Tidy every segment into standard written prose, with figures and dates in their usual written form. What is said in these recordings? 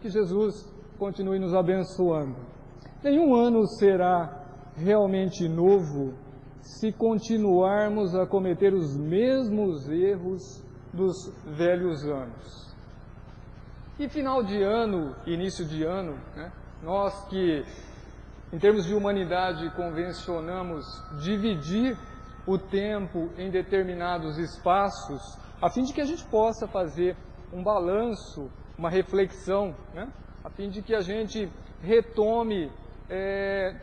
Que Jesus continue nos abençoando. Nenhum ano será realmente novo se continuarmos a cometer os mesmos erros dos velhos anos. E final de ano, início de ano, né? Nós que, em termos de humanidade, convencionamos dividir o tempo em determinados espaços, a fim de que a gente possa fazer um balanço, uma reflexão, né? A fim de que a gente retome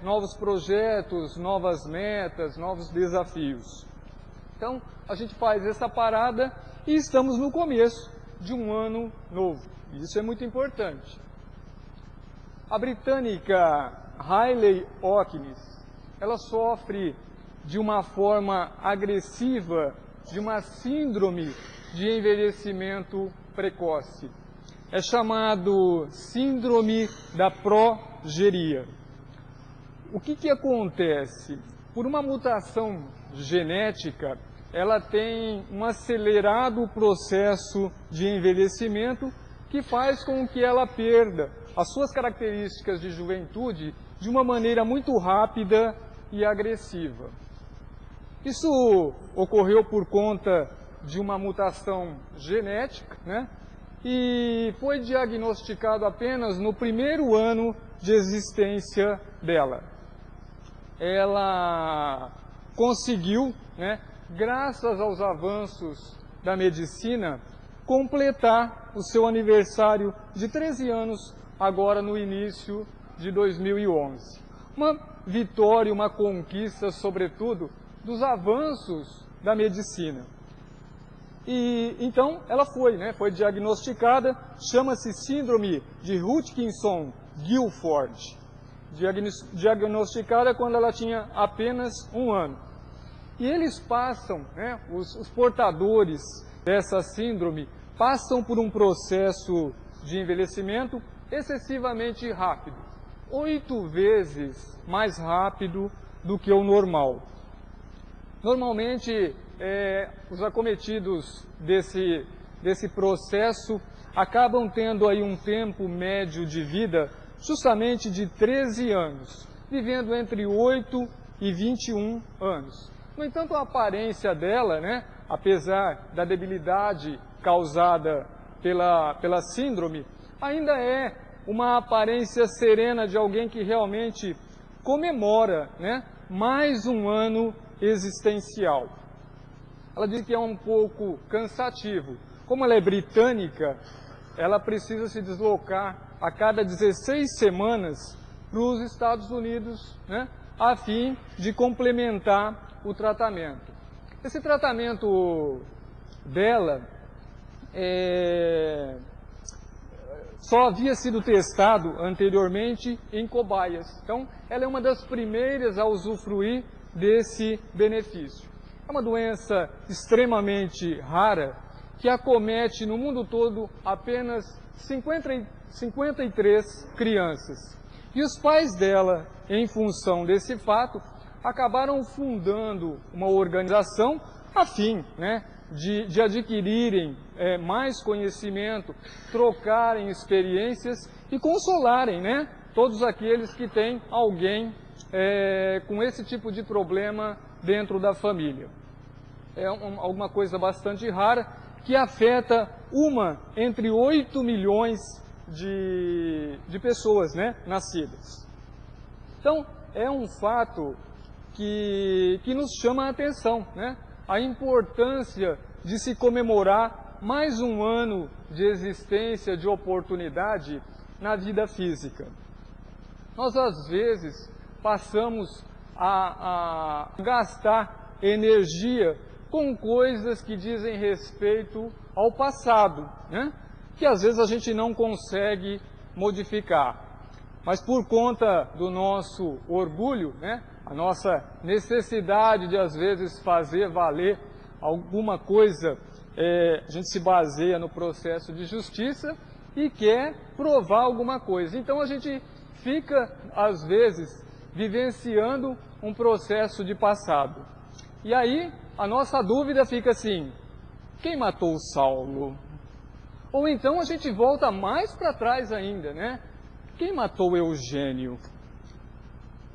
novos projetos, novas metas, novos desafios. Então, a gente faz essa parada e estamos no começo de um ano novo. Isso é muito importante. A britânica Hayley Hawkins, ela sofre de uma forma agressiva de uma síndrome de envelhecimento precoce. É chamado síndrome da progeria. O que acontece? Por uma mutação genética, ela tem um acelerado processo de envelhecimento que faz com que ela perda as suas características de juventude de uma maneira muito rápida e agressiva. Isso ocorreu por conta de uma mutação genética, né? E foi diagnosticado apenas no primeiro ano de existência dela. Ela conseguiu, né, graças aos avanços da medicina, completar o seu aniversário de 13 anos, agora no início de 2011. Uma vitória, uma conquista, sobretudo, dos avanços da medicina. E então ela foi diagnosticada, chama-se síndrome de Hutchinson-Gilford, diagnosticada quando ela tinha apenas 1 ano. E eles passam, né, os portadores dessa síndrome, passam por um processo de envelhecimento excessivamente rápido, 8 vezes mais rápido do que o normal. Normalmente, os acometidos desse processo acabam tendo aí um tempo médio de vida justamente de 13 anos, vivendo entre 8 e 21 anos. No entanto, a aparência dela, né, apesar da debilidade causada pela síndrome, ainda é uma aparência serena de alguém que realmente comemora, né, mais um ano existencial. Ela diz que é um pouco cansativo. Como ela é britânica, ela precisa se deslocar a cada 16 semanas para os Estados Unidos, né, a fim de complementar o tratamento. Esse tratamento dela só havia sido testado anteriormente em cobaias. Então, ela é uma das primeiras a usufruir desse benefício. É uma doença extremamente rara que acomete no mundo todo apenas 53 crianças. E os pais dela, em função desse fato, acabaram fundando uma organização a fim, né, de adquirirem mais conhecimento, trocarem experiências e consolarem, né, todos aqueles que têm alguém com esse tipo de problema dentro da família. É alguma coisa bastante rara que afeta entre 8 milhões de pessoas, né, nascidas. Então, é um fato que nos chama a atenção, né? A importância de se comemorar mais um ano de existência, de oportunidade na vida física. Nós, às vezes, passamos a gastar energia com coisas que dizem respeito ao passado, né? Que às vezes a gente não consegue modificar. Mas por conta do nosso orgulho, né, a nossa necessidade de às vezes fazer valer alguma coisa, a gente se baseia no processo de justiça e quer provar alguma coisa. Então a gente fica às vezes vivenciando um processo de passado. E aí a nossa dúvida fica assim: quem matou Saulo? Ou então a gente volta mais para trás ainda, né? Quem matou Eugênio?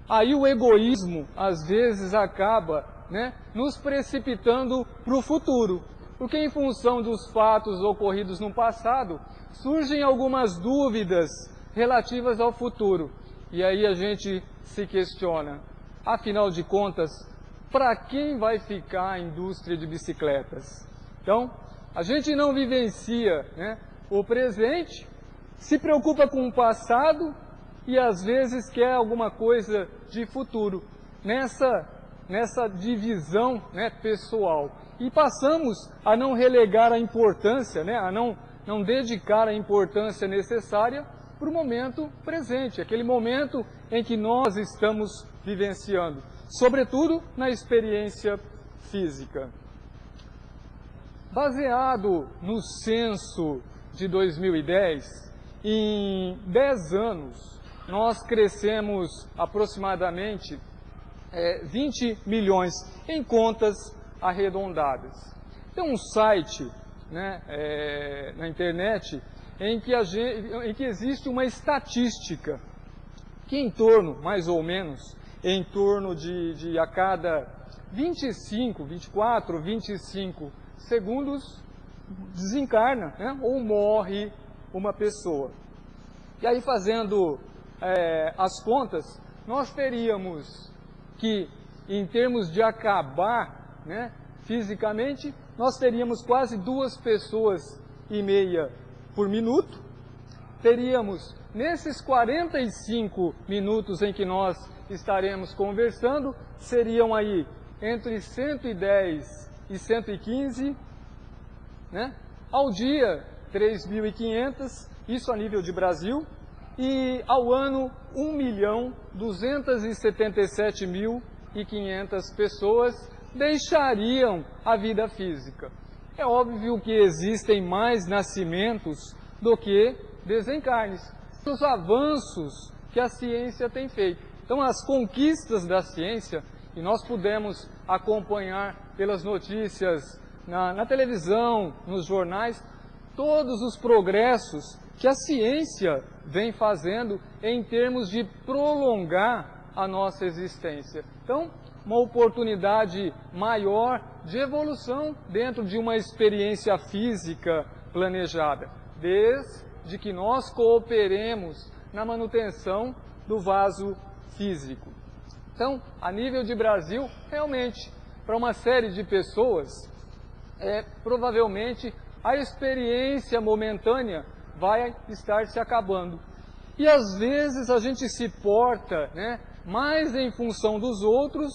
Aí o egoísmo, às vezes, acaba, né, nos precipitando para o futuro. Porque em função dos fatos ocorridos no passado, surgem algumas dúvidas relativas ao futuro. E aí a gente se questiona, afinal de contas, para quem vai ficar a indústria de bicicletas? Então, a gente não vivencia, né, o presente, se preocupa com o passado e às vezes quer alguma coisa de futuro, nessa divisão, né, pessoal. E passamos a não relegar a importância, né, a não dedicar a importância necessária para o momento presente, aquele momento em que nós estamos vivenciando, sobretudo na experiência física. Baseado no censo de 2010, em 10 anos, nós crescemos aproximadamente 20 milhões em contas arredondadas. Tem um site, né, na internet em que existe uma estatística que em torno, mais ou menos, em torno de a cada 24, 25 segundos desencarna, né, ou morre uma pessoa. E aí, fazendo as contas, nós teríamos que, em termos de acabar, né, fisicamente, nós teríamos quase 2,5 pessoas por minuto. Teríamos, nesses 45 minutos em que nós estaremos conversando, seriam aí entre 110 e 115, né? Ao dia, 3.500, isso a nível de Brasil, e ao ano, 1.277.500 pessoas deixariam a vida física. É óbvio que existem mais nascimentos do que desencarnes. Os avanços que a ciência tem feito. Então, as conquistas da ciência, e nós pudemos acompanhar pelas notícias na televisão, nos jornais, todos os progressos que a ciência vem fazendo em termos de prolongar a nossa existência. Então, uma oportunidade maior de evolução dentro de uma experiência física planejada, desde que nós cooperemos na manutenção do vaso físico. Então, a nível de Brasil, realmente, para uma série de pessoas, provavelmente a experiência momentânea vai estar se acabando. E às vezes a gente se porta, né, mais em função dos outros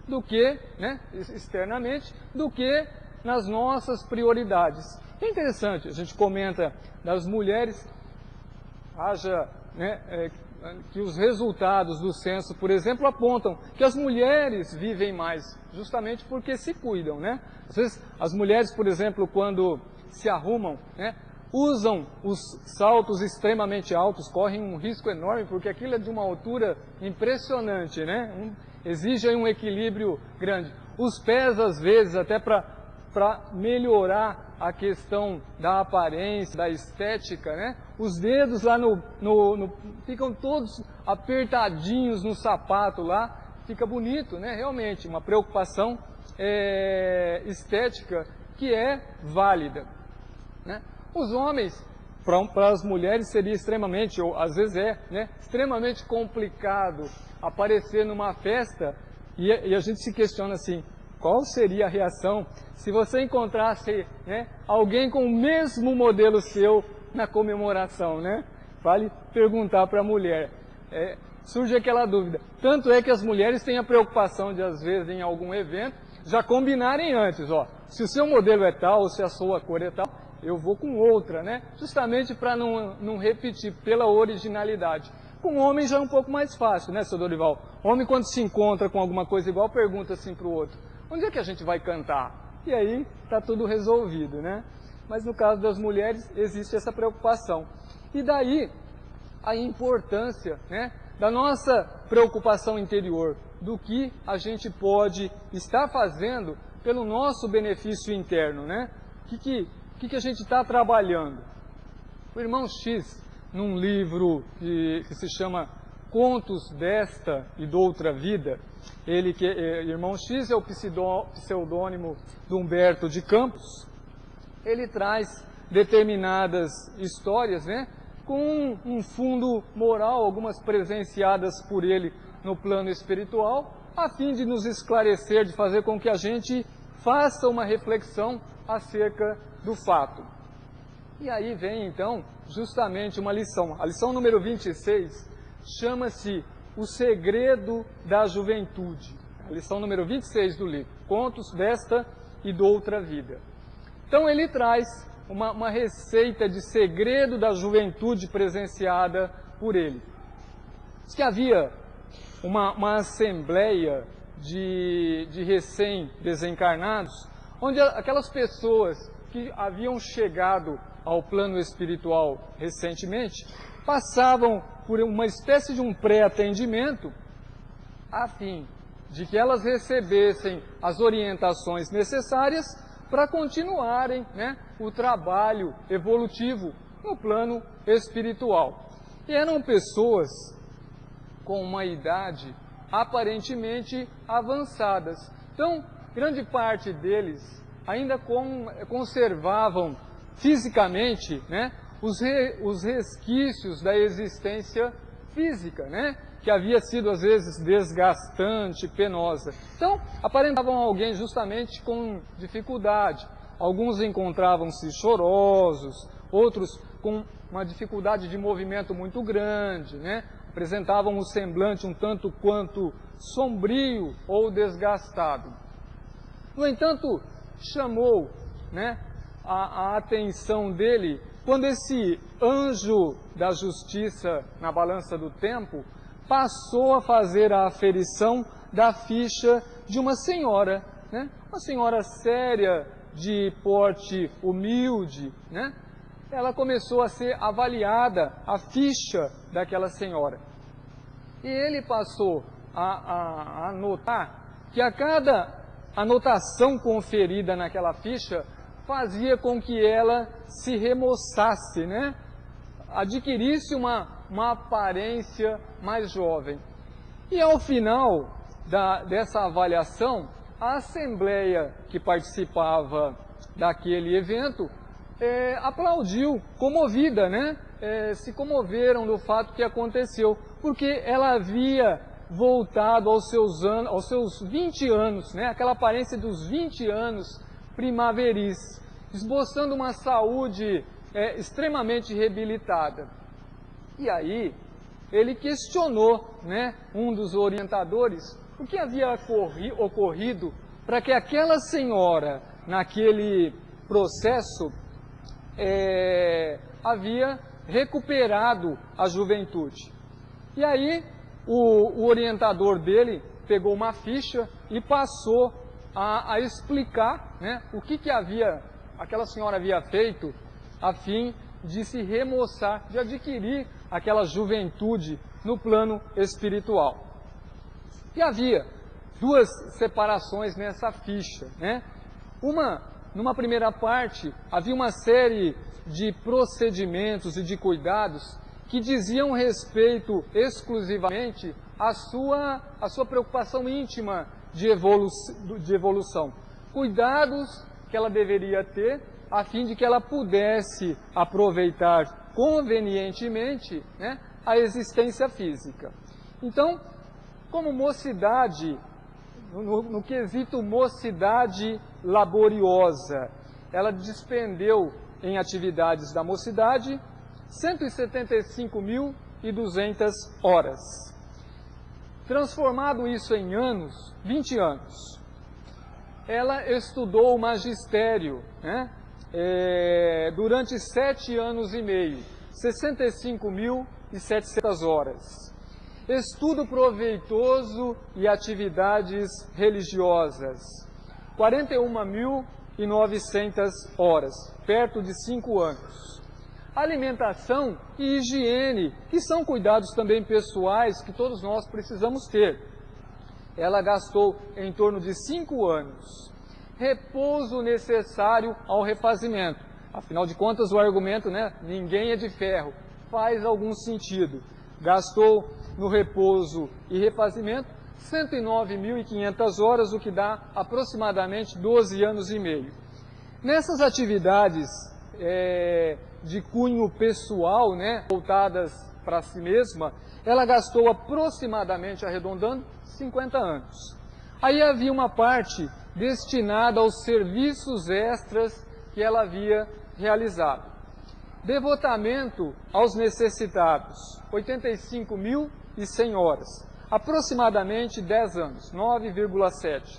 do que, né, externamente, do que nas nossas prioridades. É interessante, a gente comenta das mulheres, que os resultados do censo, por exemplo, apontam que as mulheres vivem mais, justamente porque se cuidam, né? Às vezes, as mulheres, por exemplo, quando se arrumam, né, usam os saltos extremamente altos, correm um risco enorme, porque aquilo é de uma altura impressionante, né? Exige aí um equilíbrio grande. Os pés, às vezes, até para melhorar a questão da aparência, da estética, né? Os dedos lá ficam todos apertadinhos no sapato lá, fica bonito, né? Realmente, uma preocupação estética que é válida, né? Os homens, para as mulheres seria extremamente, ou às vezes né, extremamente complicado aparecer numa festa e a gente se questiona assim, qual seria a reação se você encontrasse, né, alguém com o mesmo modelo seu na comemoração, né? Vale perguntar para a mulher. Surge aquela dúvida. Tanto é que as mulheres têm a preocupação de, às vezes, em algum evento, já combinarem antes, ó, se o seu modelo é tal, ou se a sua cor é tal, eu vou com outra, né? Justamente para não repetir, pela originalidade. Com o homem já é um pouco mais fácil, né, seu Dorival? O homem, quando se encontra com alguma coisa igual, pergunta assim para o outro, onde é que a gente vai cantar? E aí está tudo resolvido, né? Mas no caso das mulheres, existe essa preocupação. E daí a importância, né, da nossa preocupação interior, do que a gente pode estar fazendo pelo nosso benefício interno, né? O que a gente está trabalhando? O irmão X, num livro que se chama Contos desta e d'outra vida, irmão X é o pseudônimo de Humberto de Campos, ele traz determinadas histórias, né, com um fundo moral, algumas presenciadas por ele no plano espiritual, a fim de nos esclarecer, de fazer com que a gente faça uma reflexão acerca do fato. E aí vem então justamente uma lição. A lição número 26 chama-se O Segredo da Juventude. A lição número 26 do livro, Contos desta e d'outra vida. Então ele traz uma receita de segredo da juventude presenciada por ele. Diz que havia uma assembleia de recém-desencarnados, onde aquelas pessoas que haviam chegado ao plano espiritual recentemente, passavam por uma espécie de um pré-atendimento, a fim de que elas recebessem as orientações necessárias para continuarem, né, o trabalho evolutivo no plano espiritual. E eram pessoas com uma idade aparentemente avançadas. Então, grande parte deles ainda conservavam fisicamente, né, os resquícios da existência física, né, que havia sido às vezes desgastante, penosa. Então, aparentavam alguém justamente com dificuldade. Alguns encontravam-se chorosos, outros com uma dificuldade de movimento muito grande, né, apresentavam um semblante um tanto quanto sombrio ou desgastado. No entanto, chamou, né, a atenção dele quando esse anjo da justiça na balança do tempo passou a fazer a aferição da ficha de uma senhora, né, uma senhora séria, de porte humilde, né. Ela começou a ser avaliada, a ficha daquela senhora. E ele passou a notar que a cada anotação conferida naquela ficha fazia com que ela se remoçasse, né? Adquirisse uma aparência mais jovem. E ao final dessa avaliação, a assembleia que participava daquele evento aplaudiu, comovida, né? Se comoveram do fato que aconteceu, porque ela havia voltado aos seus 20 anos, né? Aquela aparência dos 20 anos primaveris, esboçando uma saúde extremamente reabilitada. E aí, ele questionou, né, um dos orientadores, o que havia ocorrido para que aquela senhora, naquele processo, havia recuperado a juventude. E aí, o orientador dele pegou uma ficha e passou a explicar, né, o que aquela senhora havia feito a fim de se remoçar, de adquirir aquela juventude no plano espiritual. E havia duas separações nessa ficha, né? Numa primeira parte, havia uma série de procedimentos e de cuidados que diziam respeito exclusivamente à sua preocupação íntima de evolução. Cuidados que ela deveria ter a fim de que ela pudesse aproveitar convenientemente, né, a existência física. Então, como mocidade, no quesito mocidade laboriosa, ela despendeu em atividades da mocidade 175.200 horas. Transformado isso em anos, 20 anos, ela estudou o magistério, né, durante 7 anos e meio, 65.700 horas. Estudo proveitoso e atividades religiosas, 41.900 horas, perto de 5 anos. Alimentação e higiene, que são cuidados também pessoais que todos nós precisamos ter. Ela gastou em torno de 5 anos. Repouso necessário ao refazimento. Afinal de contas, o argumento, né, ninguém é de ferro, faz algum sentido. Gastou no repouso e refazimento 109.500 horas, o que dá aproximadamente 12 anos e meio. Nessas atividades de cunho pessoal, né, voltadas para si mesma, ela gastou aproximadamente, arredondando, 50 anos. Aí havia uma parte destinada aos serviços extras que ela havia realizado. Devotamento aos necessitados, 85.100 horas, aproximadamente 10 anos, 9,7.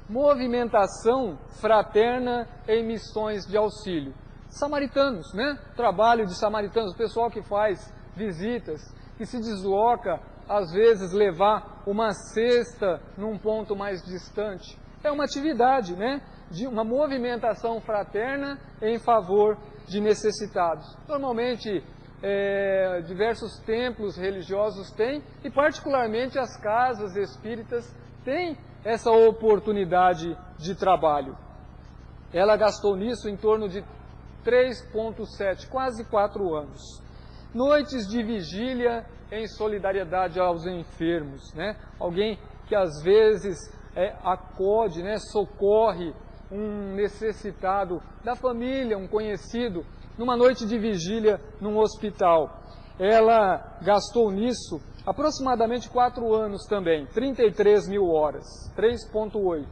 Movimentação fraterna em missões de auxílio. Samaritanos, né? Trabalho de samaritanos, o pessoal que faz visitas, que se desloca, às vezes, levar uma cesta num ponto mais distante. É uma atividade, né? De uma movimentação fraterna em favor de necessitados. Normalmente, diversos templos religiosos têm, e particularmente as casas espíritas têm essa oportunidade de trabalho. Ela gastou nisso em torno de 3,7, quase 4 anos. Noites de vigília em solidariedade aos enfermos, né? Alguém que às vezes acode, né? Socorre um necessitado da família, um conhecido, numa noite de vigília num hospital. Ela gastou nisso aproximadamente 4 anos também, 33.000 horas, 3,8.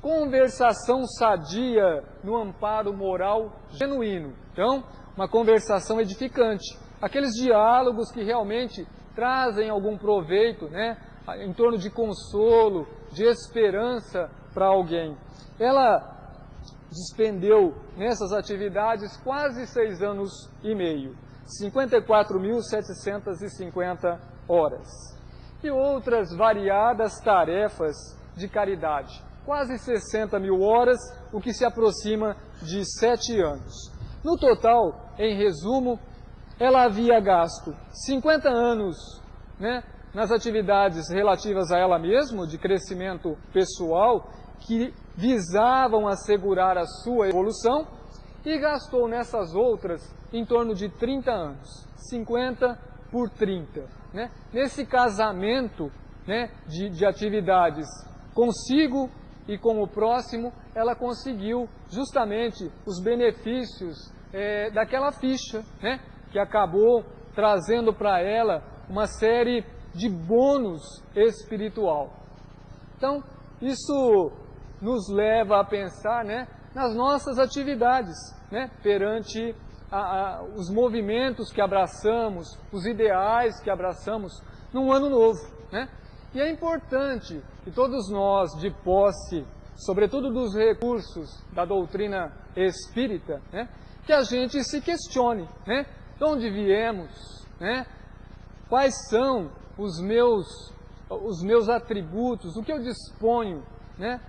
Conversação sadia no amparo moral genuíno. Então, uma conversação edificante. Aqueles diálogos que realmente trazem algum proveito, né? Em torno de consolo, de esperança para alguém. Ela despendeu nessas atividades quase 6 anos e meio. 54.750 horas. E outras variadas tarefas de caridade. Quase 60.000 horas, o que se aproxima de 7 anos. No total, em resumo, ela havia gasto 50 anos, né, nas atividades relativas a ela mesma, de crescimento pessoal, que visavam assegurar a sua evolução, e gastou nessas outras em torno de 30 anos, 50 por 30. Né? Nesse casamento, né, de atividades consigo e com o próximo, ela conseguiu justamente os benefícios daquela ficha, né, que acabou trazendo para ela uma série de bônus espiritual. Então, isso nos leva a pensar, né, nas nossas atividades, né, perante os movimentos que abraçamos, os ideais que abraçamos num ano novo. Né? E é importante que todos nós, de posse, sobretudo dos recursos da doutrina espírita, né, que a gente se questione, né, de onde viemos, né, quais são os meus atributos, o que eu disponho, né,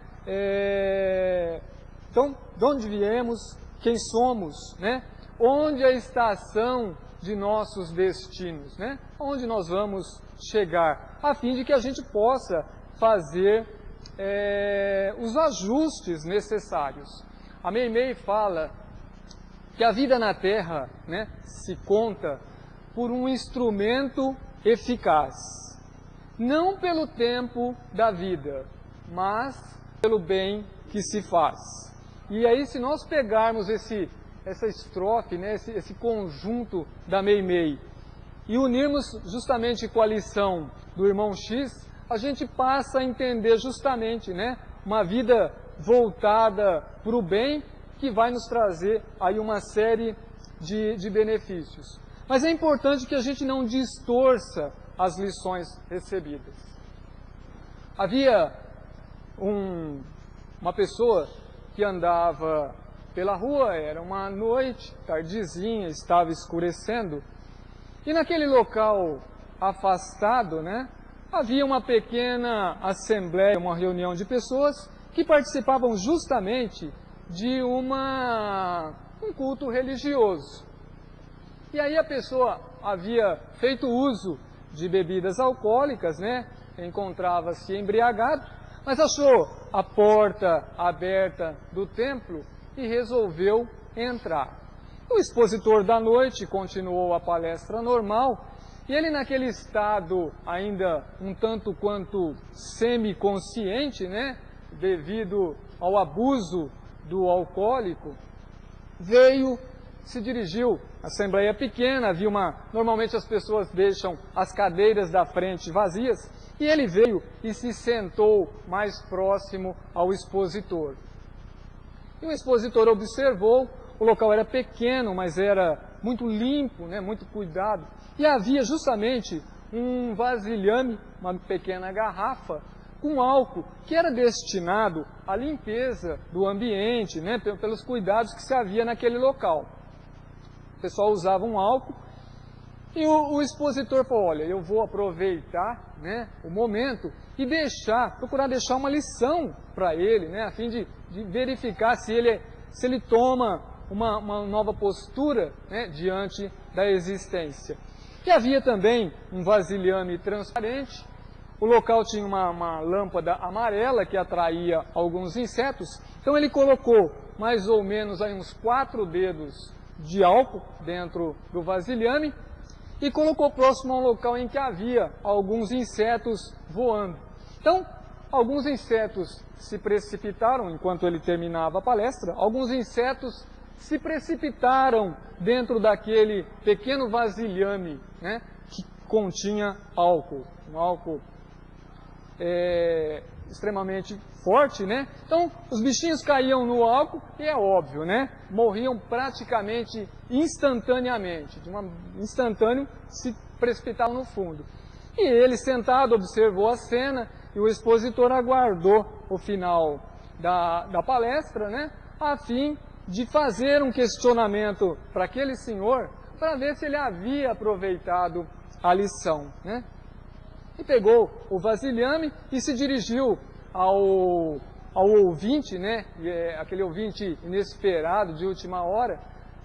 então, de onde viemos, quem somos, né, onde a estação de nossos destinos, né, onde nós vamos chegar, a fim de que a gente possa fazer os ajustes necessários. A Meimei fala que a vida na Terra, né, se conta por um instrumento eficaz, não pelo tempo da vida, mas pelo bem que se faz. E aí, se nós pegarmos essa estrofe, né, esse conjunto da Meimei, e unirmos justamente com a lição do irmão X, a gente passa a entender justamente, né, uma vida voltada para o bem, que vai nos trazer aí uma série de benefícios. Mas é importante que a gente não distorça as lições recebidas. Havia uma pessoa que andava pela rua, era uma noite, tardezinha, estava escurecendo, e naquele local afastado, né, havia uma pequena assembleia, uma reunião de pessoas que participavam justamente de um culto religioso. E aí a pessoa havia feito uso de bebidas alcoólicas, né? Encontrava-se embriagado, mas achou a porta aberta do templo e resolveu entrar. O expositor da noite continuou a palestra normal, e ele, naquele estado ainda um tanto quanto semiconsciente, né, devido ao abuso do alcoólico, se dirigiu, a assembleia pequena, normalmente as pessoas deixam as cadeiras da frente vazias, e ele veio e se sentou mais próximo ao expositor. E o expositor observou, o local era pequeno, mas era muito limpo, né, muito cuidado, e havia justamente um vasilhame, uma pequena garrafa, com álcool, que era destinado à limpeza do ambiente, né, pelos cuidados que se havia naquele local. O pessoal usava um álcool, e o expositor falou, olha, eu vou aproveitar, né, o momento e procurar deixar uma lição para ele, né, a fim de verificar se ele toma uma nova postura, né, diante da existência. E havia também um vasilhame transparente, o local tinha uma lâmpada amarela que atraía alguns insetos, então ele colocou mais ou menos aí uns 4 dedos de álcool dentro do vasilhame e colocou próximo a um local em que havia alguns insetos voando. Então, alguns insetos se precipitaram, enquanto ele terminava a palestra, alguns insetos se precipitaram dentro daquele pequeno vasilhame, né, que continha álcool, um álcool extremamente forte, né? Então, os bichinhos caíam no álcool e é óbvio, né? Morriam praticamente instantaneamente, instantâneo, se precipitavam no fundo. E ele, sentado, observou a cena e o expositor aguardou o final da palestra, né? A fim de fazer um questionamento para aquele senhor, para ver se ele havia aproveitado a lição, né? E pegou o vasilhame e se dirigiu ao ouvinte, né, aquele ouvinte inesperado de última hora,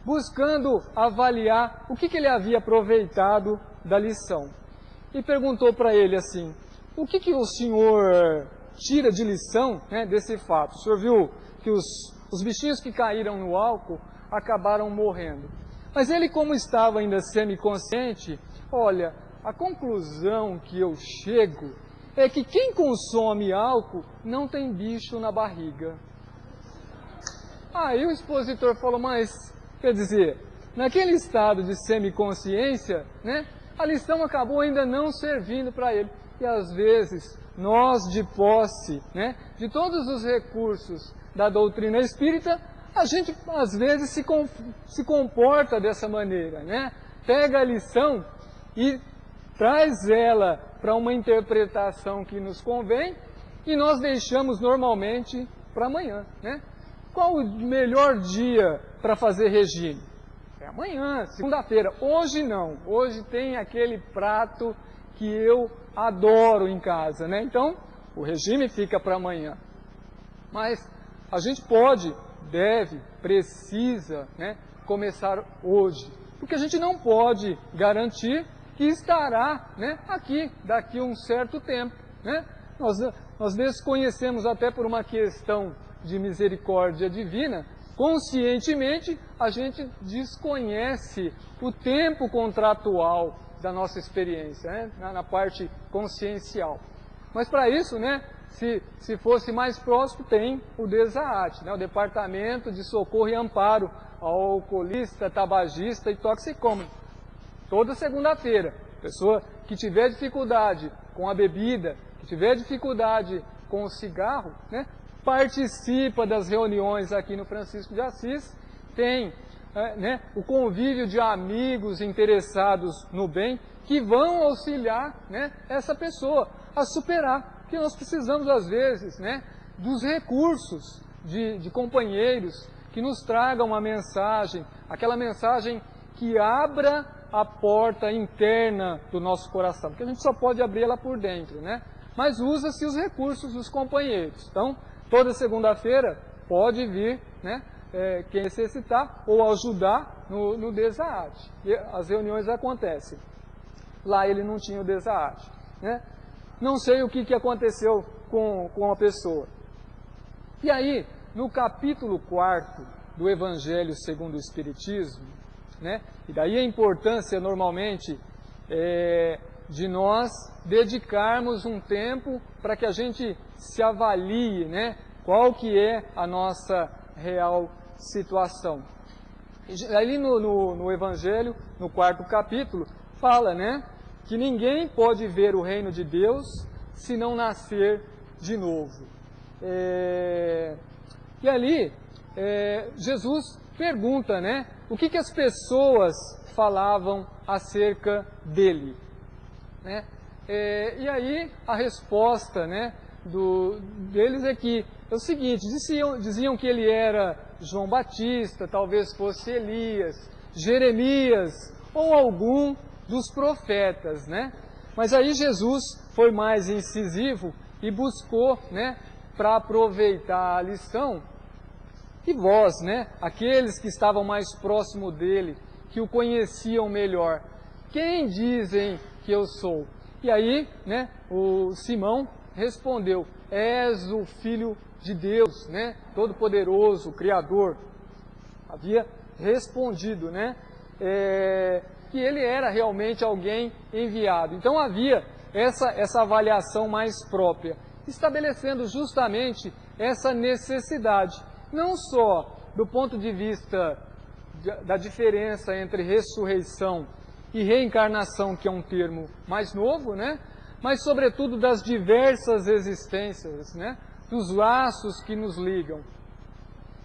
buscando avaliar o que ele havia aproveitado da lição. E perguntou para ele assim, o que o senhor tira de lição, né, desse fato? O senhor viu que os bichinhos que caíram no álcool acabaram morrendo. Mas ele, como estava ainda semiconsciente, olha, a conclusão que eu chego é que quem consome álcool não tem bicho na barriga. Aí o expositor falou, mas, quer dizer, naquele estado de semiconsciência, né, a lição acabou ainda não servindo para ele. E às vezes, nós de posse, né, de todos os recursos da doutrina espírita, a gente às vezes se comporta dessa maneira, né? Pega a lição e traz ela para uma interpretação que nos convém e nós deixamos normalmente para amanhã, né? Qual o melhor dia para fazer regime? É amanhã, segunda-feira. Hoje não. Hoje tem aquele prato que eu adoro em casa, né? Então, o regime fica para amanhã. Mas a gente pode, deve, precisa, né, começar hoje. Porque a gente não pode garantir que estará, né, aqui, daqui a um certo tempo, né? Nós desconhecemos até por uma questão de misericórdia divina, conscientemente a gente desconhece o tempo contratual da nossa experiência, né, na parte consciencial. Mas para isso, né, se fosse mais próximo, tem o DESAAT, né, o Departamento de Socorro e Amparo ao Alcoolista, Tabagista e Toxicômano. Toda segunda-feira, pessoa que tiver dificuldade com a bebida, que tiver dificuldade com o cigarro, né, participa das reuniões aqui no Francisco de Assis, tem né, o convívio de amigos interessados no bem, que vão auxiliar, né, essa pessoa a superar, porque nós precisamos às vezes, né, dos recursos de companheiros que nos tragam uma mensagem, aquela mensagem que abra a porta interna do nosso coração, porque a gente só pode abrir ela por dentro, né? Mas usa-se os recursos dos companheiros. Então, toda segunda-feira pode vir, né, quem necessitar ou ajudar no DESAAT. E as reuniões acontecem. Lá ele não tinha o DESAAT, né? Não sei o que aconteceu com a pessoa. E aí, no capítulo 4 do Evangelho segundo o Espiritismo, né? E daí a importância, normalmente, de nós dedicarmos um tempo para que a gente se avalie, né? Qual que é a nossa real situação. Ali no Evangelho, no 4º capítulo, fala, né? Que ninguém pode ver o reino de Deus se não nascer de novo. E ali, Jesus pergunta, né? O que as pessoas falavam acerca dele, né? E aí a resposta, né, deles é que é o seguinte: diziam que ele era João Batista, talvez fosse Elias, Jeremias ou algum dos profetas, né? Mas aí Jesus foi mais incisivo e buscou, né, para aproveitar a lição. E vós, né, aqueles que estavam mais próximo dele, que o conheciam melhor, quem dizem que eu sou? E aí, né, o Simão respondeu: és o Filho de Deus, né, Todo-Poderoso, Criador. Havia respondido, né, que ele era realmente alguém enviado. Então havia essa avaliação mais própria, estabelecendo justamente essa necessidade, não só do ponto de vista da diferença entre ressurreição e reencarnação, que é um termo mais novo, né? Mas sobretudo das diversas existências, né? Dos laços que nos ligam.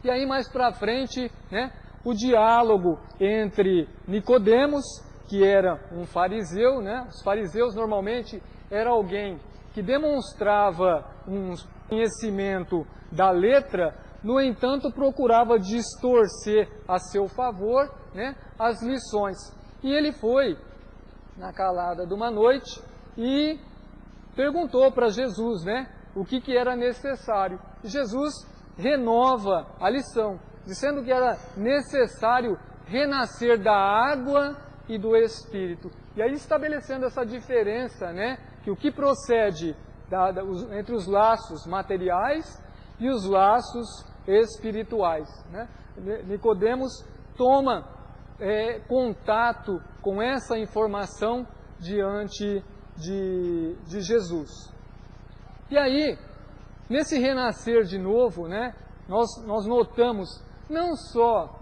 E aí mais para frente, né? O diálogo entre Nicodemos, que era um fariseu, né? Os fariseus normalmente era alguém que demonstrava um conhecimento da letra, no entanto procurava distorcer a seu favor, né, as lições. E ele foi na calada de uma noite e perguntou para Jesus, né, o que era necessário. E Jesus renova a lição, dizendo que era necessário renascer da água e do Espírito. E aí estabelecendo essa diferença, né, que o que procede entre os laços materiais e os laços espirituais, né? Nicodemos toma contato com essa informação diante de Jesus. E aí, nesse renascer de novo, né, nós notamos não só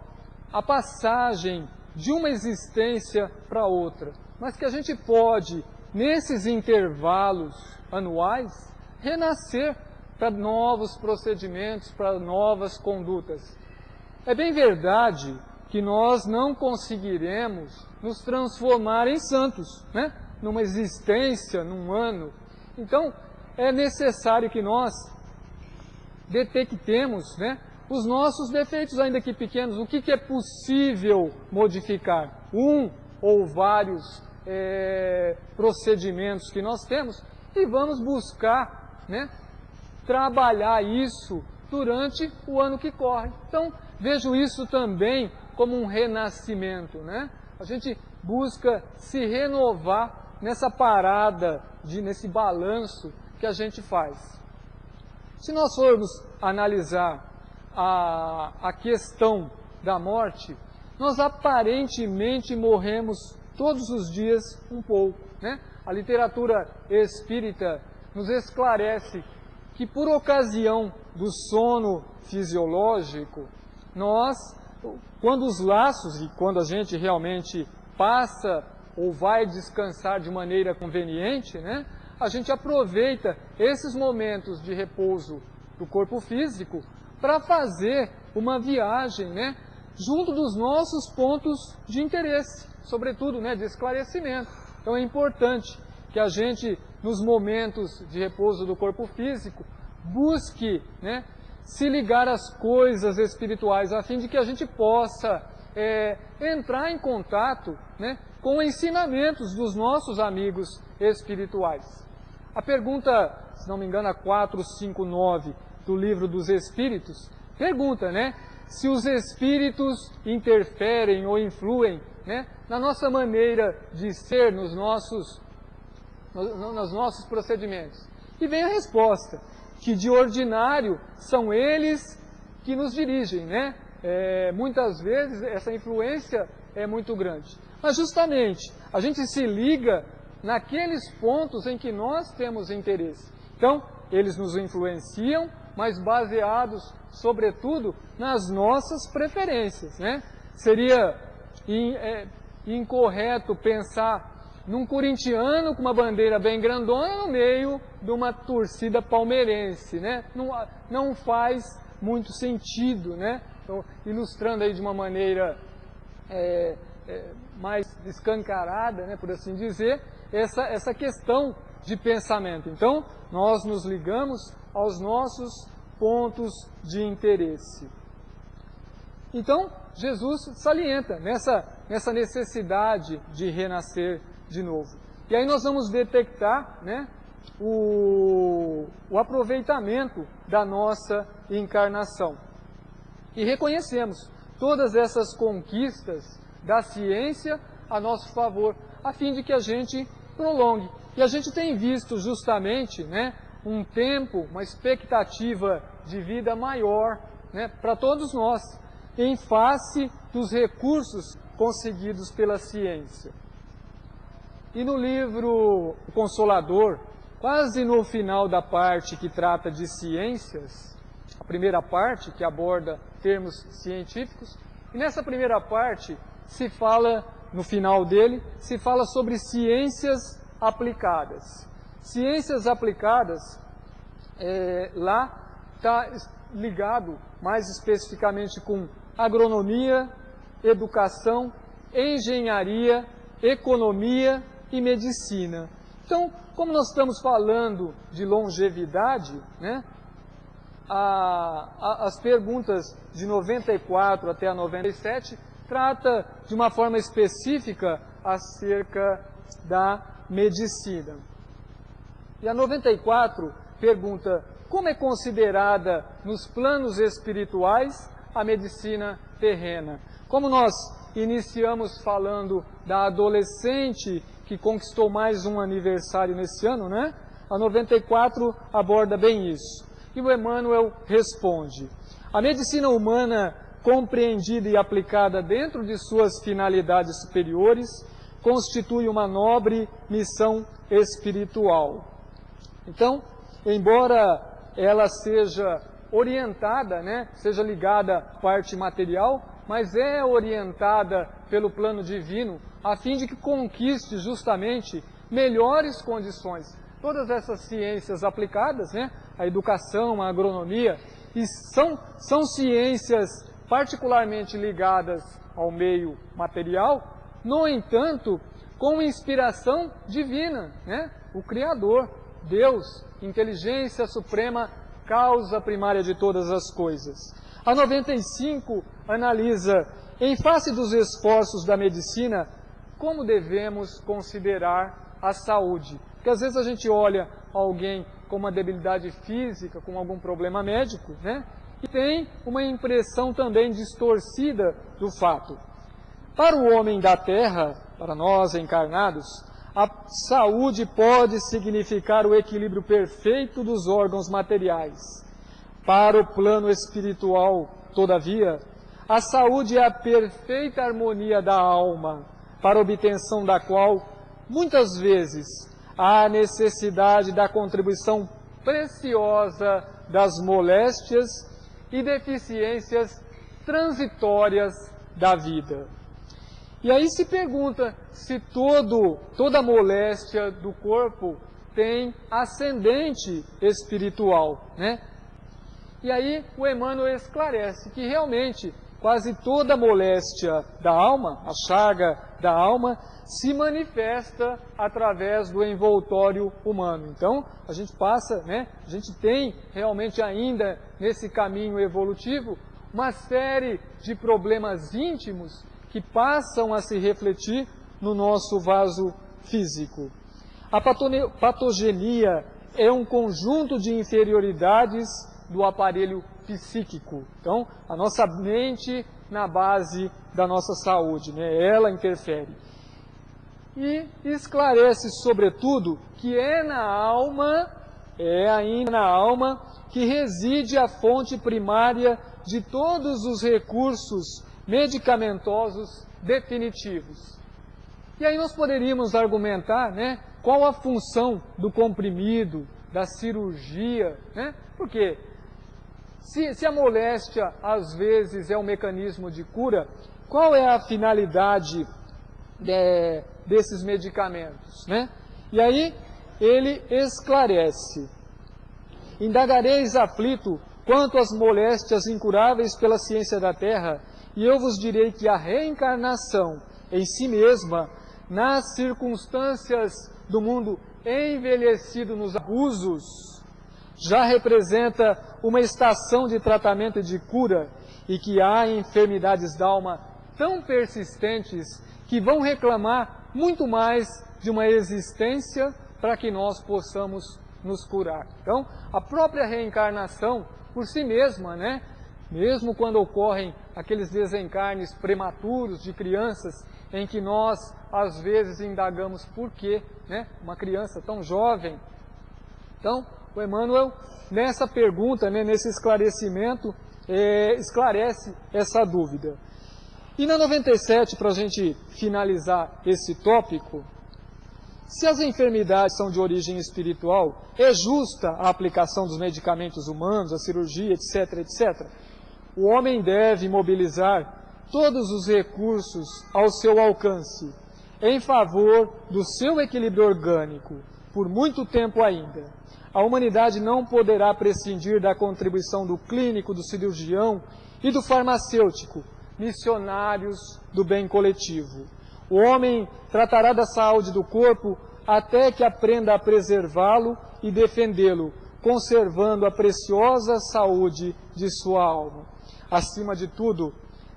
a passagem de uma existência para outra, mas que a gente pode, nesses intervalos anuais, renascer para novos procedimentos, para novas condutas. É bem verdade que nós não conseguiremos nos transformar em santos, né? Numa existência, num ano. Então, é necessário que nós detectemos, né, os nossos defeitos, ainda que pequenos, o que é possível modificar. Um ou vários procedimentos que nós temos, e vamos buscar, né, trabalhar isso durante o ano que corre. Então, vejo isso também como um renascimento, né? A gente busca se renovar nessa parada, nesse balanço que a gente faz. Se nós formos analisar a questão da morte, nós aparentemente morremos todos os dias um pouco, né? A literatura espírita nos esclarece que por ocasião do sono fisiológico, quando os laços, e quando a gente realmente passa ou vai descansar de maneira conveniente, né, a gente aproveita esses momentos de repouso do corpo físico para fazer uma viagem, né, junto dos nossos pontos de interesse, sobretudo, né, de esclarecimento. Então é importante que a gente, nos momentos de repouso do corpo físico, busque, né, se ligar às coisas espirituais, a fim de que a gente possa entrar em contato, né, com ensinamentos dos nossos amigos espirituais. A pergunta, se não me engano, a 459 do Livro dos Espíritos, pergunta, né, se os espíritos interferem ou influem, né, na nossa maneira de ser, nos nossos procedimentos. E vem a resposta, que de ordinário são eles que nos dirigem, né? muitas vezes essa influência é muito grande. Mas justamente, a gente se liga naqueles pontos em que nós temos interesse. Então, eles nos influenciam, mas baseados, sobretudo, nas nossas preferências, né? Seria incorreto pensar num corintiano com uma bandeira bem grandona no meio de uma torcida palmeirense, né? Não faz muito sentido, né? Então, ilustrando aí de uma maneira mais escancarada, né, por assim dizer, essa questão de pensamento. Então, nós nos ligamos aos nossos pontos de interesse. Então, Jesus salienta nessa necessidade de renascer de novo. E aí nós vamos detectar, né, o aproveitamento da nossa encarnação. E reconhecemos todas essas conquistas da ciência a nosso favor, a fim de que a gente prolongue. E a gente tem visto justamente, né, um tempo, uma expectativa de vida maior, né, para todos nós, em face dos recursos conseguidos pela ciência. E no livro O Consolador, quase no final da parte que trata de ciências, a primeira parte que aborda termos científicos, e nessa primeira parte se fala, no final dele, se fala sobre ciências aplicadas. Ciências aplicadas, lá está ligado mais especificamente com agronomia, educação, engenharia, economia e medicina. Então, como nós estamos falando de longevidade, né, as perguntas de 94 até a 97 trata de uma forma específica acerca da medicina. E a 94 pergunta: como é considerada nos planos espirituais a medicina terrena? Como nós iniciamos falando da adolescente que conquistou mais um aniversário nesse ano, né? A 94 aborda bem isso. E o Emmanuel responde: a medicina humana, compreendida e aplicada dentro de suas finalidades superiores, constitui uma nobre missão espiritual. Então, embora ela seja orientada, né, seja ligada à parte material, mas é orientada pelo plano divino, a fim de que conquiste justamente melhores condições. Todas essas ciências aplicadas, né, a educação, a agronomia, e são ciências particularmente ligadas ao meio material, no entanto, com inspiração divina, né? O Criador, Deus, inteligência suprema, causa primária de todas as coisas. A 95 analisa, em face dos esforços da medicina, como devemos considerar a saúde. Porque às vezes a gente olha alguém com uma debilidade física, com algum problema médico, né? E tem uma impressão também distorcida do fato. Para o homem da terra, para nós encarnados, a saúde pode significar o equilíbrio perfeito dos órgãos materiais. Para o plano espiritual, todavia, a saúde é a perfeita harmonia da alma, para a obtenção da qual, muitas vezes, há necessidade da contribuição preciosa das moléstias e deficiências transitórias da vida. E aí se pergunta se toda moléstia do corpo tem ascendente espiritual, né? E aí o Emmanuel esclarece que realmente quase toda moléstia da alma, a chaga da alma, se manifesta através do envoltório humano. Então, a gente passa, né, a gente tem realmente ainda nesse caminho evolutivo uma série de problemas íntimos que passam a se refletir no nosso vaso físico. A patogenia é um conjunto de inferioridades do aparelho psíquico. Então, a nossa mente na base da nossa saúde, né? Ela interfere. E esclarece, sobretudo, que é ainda na alma que reside a fonte primária de todos os recursos medicamentosos definitivos. E aí nós poderíamos argumentar, né, qual a função do comprimido, da cirurgia, né? Porque se a moléstia às vezes é um mecanismo de cura, qual é a finalidade desses medicamentos, né? E aí ele esclarece: indagareis aflito quanto às moléstias incuráveis pela ciência da terra, e eu vos direi que a reencarnação em si mesma, nas circunstâncias do mundo envelhecido nos abusos, já representa uma estação de tratamento e de cura, e que há enfermidades da alma tão persistentes que vão reclamar muito mais de uma existência para que nós possamos nos curar. Então, a própria reencarnação, por si mesma, né, mesmo quando ocorrem aqueles desencarnes prematuros de crianças, em que nós, às vezes, indagamos por quê, né, uma criança tão jovem. Então, o Emmanuel, nessa pergunta, né, nesse esclarecimento, esclarece essa dúvida. E na 97, para a gente finalizar esse tópico, se as enfermidades são de origem espiritual, é justa a aplicação dos medicamentos humanos, a cirurgia, etc., etc. O homem deve mobilizar todos os recursos ao seu alcance, em favor do seu equilíbrio orgânico, por muito tempo ainda. A humanidade não poderá prescindir da contribuição do clínico, do cirurgião e do farmacêutico, missionários do bem coletivo. O homem tratará da saúde do corpo até que aprenda a preservá-lo e defendê-lo, conservando a preciosa saúde de sua alma. Acima de tudo,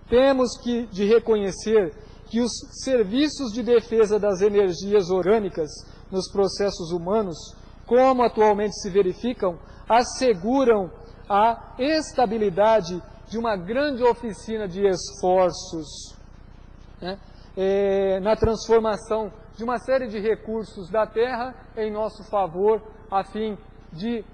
temos de reconhecer que os serviços de defesa das energias orgânicas nos processos humanos, como atualmente se verificam, asseguram a estabilidade de uma grande oficina de esforços, né, na transformação de uma série de recursos da Terra em nosso favor, a fim de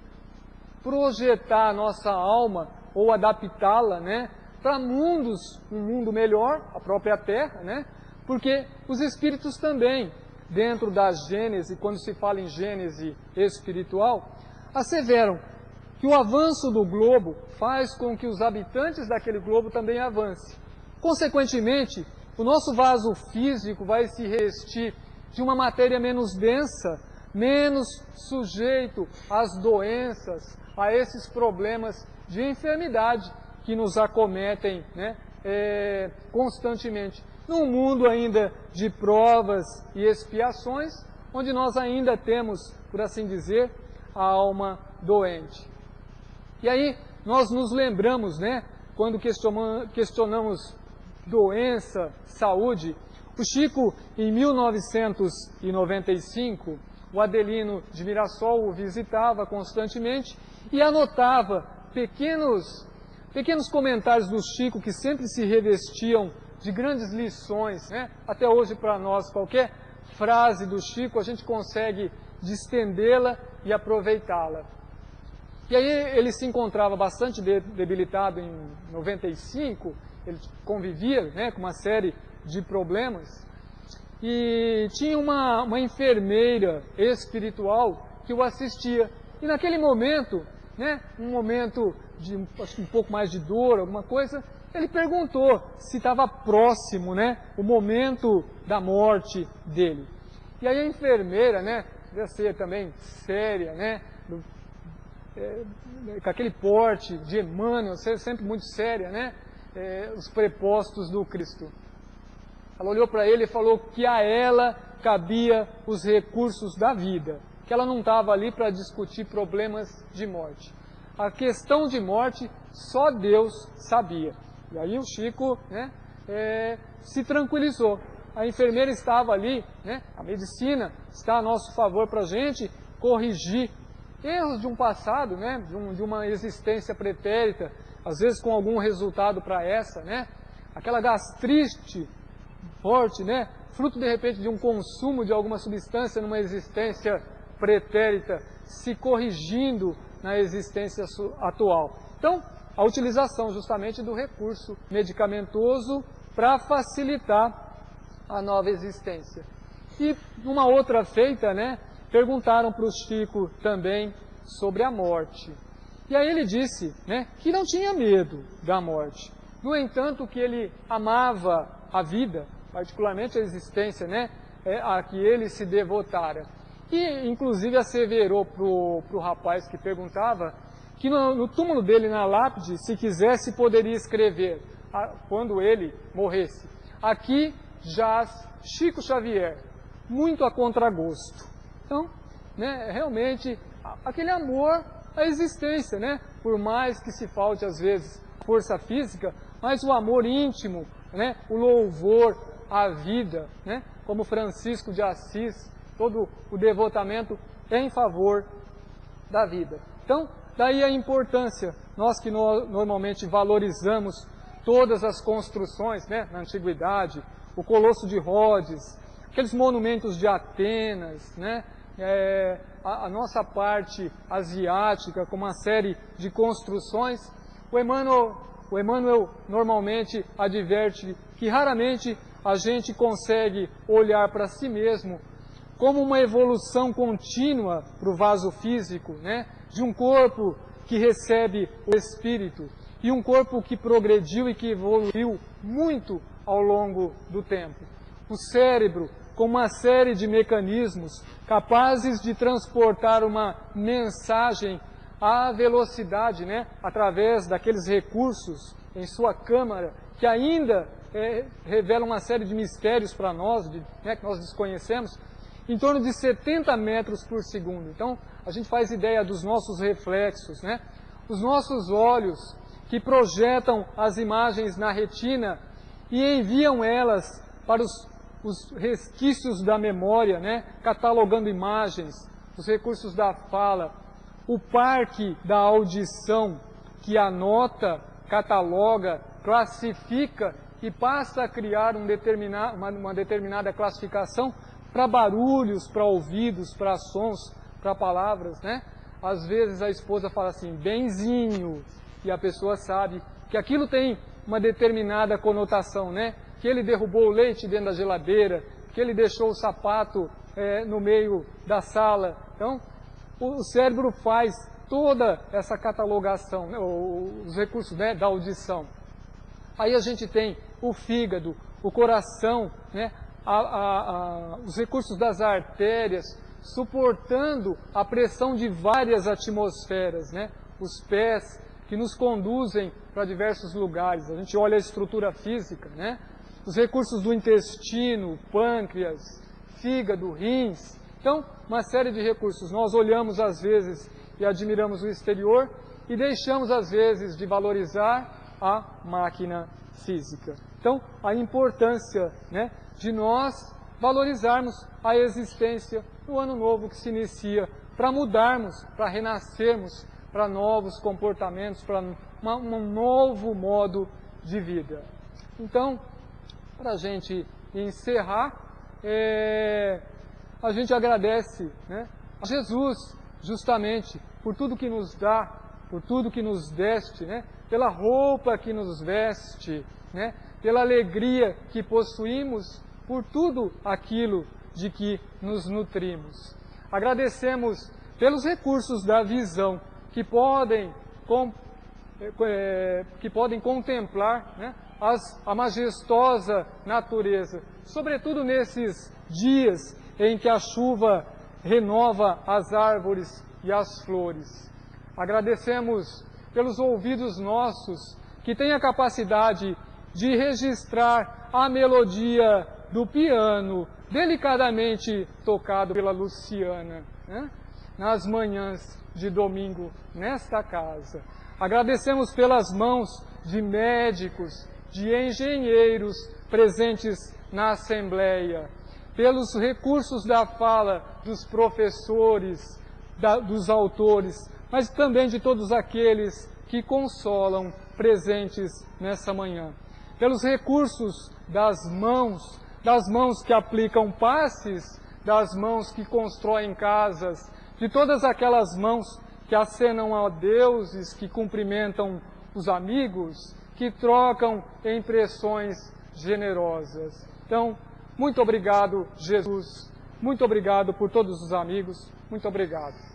projetar a nossa alma ou adaptá-la, né, para um mundo melhor, a própria Terra, né, porque os espíritos também, dentro da Gênese, quando se fala em Gênese espiritual, asseveram que o avanço do globo faz com que os habitantes daquele globo também avancem. Consequentemente, o nosso vaso físico vai se revestir de uma matéria menos densa, menos sujeito às doenças, a esses problemas de enfermidade que nos acometem, né, constantemente. Num mundo ainda de provas e expiações, onde nós ainda temos, por assim dizer, a alma doente. E aí nós nos lembramos, né, quando questionamos doença, saúde. O Chico, em 1995, o Adelino de Mirassol o visitava constantemente e anotava pequenos comentários do Chico que sempre se revestiam de grandes lições, né? Até hoje para nós, qualquer frase do Chico a gente consegue distendê-la e aproveitá-la. E aí ele se encontrava bastante debilitado em 95, ele convivia, né, com uma série de problemas, e tinha uma enfermeira espiritual que o assistia. E naquele momento, né, um momento de acho que um pouco mais de dor, alguma coisa, ele perguntou se estava próximo, né, o momento da morte dele. E aí a enfermeira, né, devia ser também séria, né, com aquele porte de Emmanuel, sempre muito séria, né, os prepostos do Cristo. Ela olhou para ele e falou que a ela cabia os recursos da vida, que ela não estava ali para discutir problemas de morte. A questão de morte só Deus sabia. E aí o Chico, né, se tranquilizou. A enfermeira estava ali, né, a medicina está a nosso favor para a gente corrigir erros de um passado, né, de uma existência pretérita, às vezes com algum resultado para essa, né, aquela gastrite forte, né, fruto de repente de um consumo de alguma substância numa existência pretérita, se corrigindo na existência atual. Então, a utilização justamente do recurso medicamentoso para facilitar a nova existência. E numa outra feita, né, perguntaram para o Chico também sobre a morte. E aí ele disse, né, que não tinha medo da morte. No entanto, que ele amava a vida, particularmente a existência, né, a que ele se devotara. E, inclusive, asseverou para o rapaz que perguntava que no túmulo dele, na lápide, se quisesse, poderia escrever, quando ele morresse: aqui jaz Chico Xavier, muito a contragosto. Então, né, realmente, aquele amor à existência, né, por mais que se falte, às vezes, força física, mas o amor íntimo, né, o louvor à vida, né, como Francisco de Assis, todo o devotamento em favor da vida. Então, daí a importância, nós que normalmente valorizamos todas as construções, né, na antiguidade, o Colosso de Rhodes, aqueles monumentos de Atenas, né, a nossa parte asiática, com uma série de construções, o Emmanuel normalmente adverte que raramente a gente consegue olhar para si mesmo como uma evolução contínua para o vaso físico, né, de um corpo que recebe o espírito e um corpo que progrediu e que evoluiu muito ao longo do tempo. O cérebro, com uma série de mecanismos capazes de transportar uma mensagem à velocidade, né, através daqueles recursos em sua câmara, que ainda revelam uma série de mistérios para nós, né, que nós desconhecemos, em torno de 70 metros por segundo. Então, a gente faz ideia dos nossos reflexos, né? Os nossos olhos, que projetam as imagens na retina e enviam elas para os resquícios da memória, né, catalogando imagens, os recursos da fala, o parque da audição, que anota, cataloga, classifica e passa a criar uma determinada classificação para barulhos, para ouvidos, para sons, para palavras, né? Às vezes a esposa fala assim, benzinho, e a pessoa sabe que aquilo tem uma determinada conotação, né? Que ele derrubou o leite dentro da geladeira, que ele deixou o sapato no meio da sala. Então, o cérebro faz toda essa catalogação, né? Os recursos, né, da audição. Aí a gente tem o fígado, o coração, né? Os recursos das artérias, suportando a pressão de várias atmosferas, né? Os pés, que nos conduzem para diversos lugares. A gente olha a estrutura física, né? Os recursos do intestino, pâncreas, fígado, rins. Então, uma série de recursos. Nós olhamos às vezes e admiramos o exterior e deixamos às vezes de valorizar a máquina física. Então, a importância, né, de nós valorizarmos a existência no ano novo que se inicia, para mudarmos, para renascermos, para novos comportamentos, para um novo modo de vida. Então, para a gente encerrar, a gente agradece, né, a Jesus, justamente, por tudo que nos dá, por tudo que nos deste, né, pela roupa que nos veste, né, pela alegria que possuímos, por tudo aquilo de que nos nutrimos. Agradecemos pelos recursos da visão que podem contemplar, né, a majestosa natureza, sobretudo nesses dias em que a chuva renova as árvores e as flores. Agradecemos pelos ouvidos nossos que têm a capacidade de registrar a melodia do piano, delicadamente tocado pela Luciana, né, nas manhãs de domingo nesta casa. Agradecemos pelas mãos de médicos, de engenheiros presentes na Assembleia, pelos recursos da fala dos professores, dos autores, mas também de todos aqueles que consolam presentes nessa manhã. Pelos recursos das mãos que aplicam passes, das mãos que constroem casas, de todas aquelas mãos que acenam a deuses, que cumprimentam os amigos que trocam impressões generosas. Então, muito obrigado, Jesus. Muito obrigado por todos os amigos. Muito obrigado.